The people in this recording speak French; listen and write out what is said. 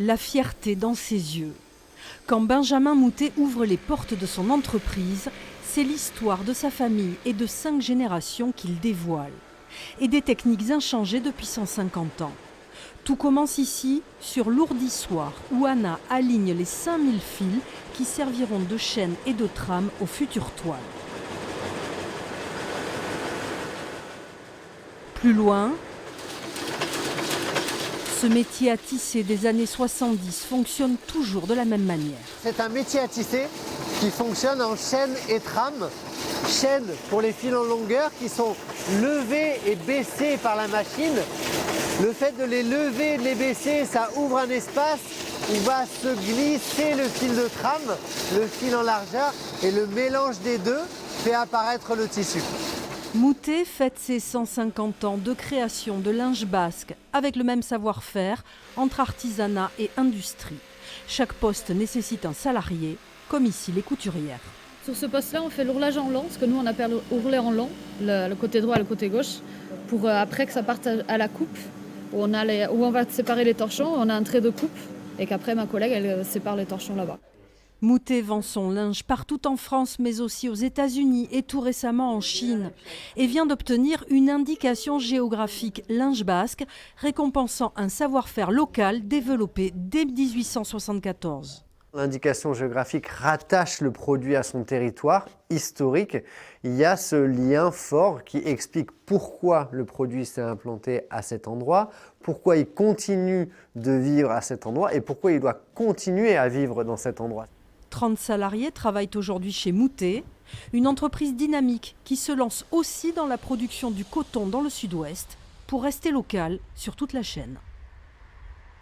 La fierté dans ses yeux. Quand Benjamin Moutet ouvre les portes de son entreprise, c'est l'histoire de sa famille et de 5 générations qu'il dévoile. Et des techniques inchangées depuis 150 ans. Tout commence ici, sur l'ourdissoir, où Anna aligne les 5000 fils qui serviront de chaîne et de trame aux futures toiles. Plus loin, ce métier à tisser des années 70 fonctionne toujours de la même manière. C'est un métier à tisser qui fonctionne en chaîne et trame. Chaîne pour les fils en longueur qui sont levés et baissés par la machine. Le fait de les lever et de les baisser, ça ouvre un espace où va se glisser le fil de trame, le fil en largeur, et le mélange des deux fait apparaître le tissu. Moutet fête ses 150 ans de création de linge basque avec le même savoir-faire entre artisanat et industrie. Chaque poste nécessite un salarié, comme ici les couturières. Sur ce poste-là, on fait l'ourlage en long, ce que nous on appelle ourler en long, le côté droit et le côté gauche, pour après que ça parte à la coupe, où on va séparer les torchons, on a un trait de coupe, et qu'après ma collègue elle sépare les torchons là-bas. Moutet vend son linge partout en France, mais aussi aux États-Unis et tout récemment en Chine. Et vient d'obtenir une indication géographique linge basque, récompensant un savoir-faire local développé dès 1874. L'indication géographique rattache le produit à son territoire historique. Il y a ce lien fort qui explique pourquoi le produit s'est implanté à cet endroit, pourquoi il continue de vivre à cet endroit et pourquoi il doit continuer à vivre dans cet endroit. 30 salariés travaillent aujourd'hui chez Moutet, une entreprise dynamique qui se lance aussi dans la production du coton dans le sud-ouest pour rester locale sur toute la chaîne.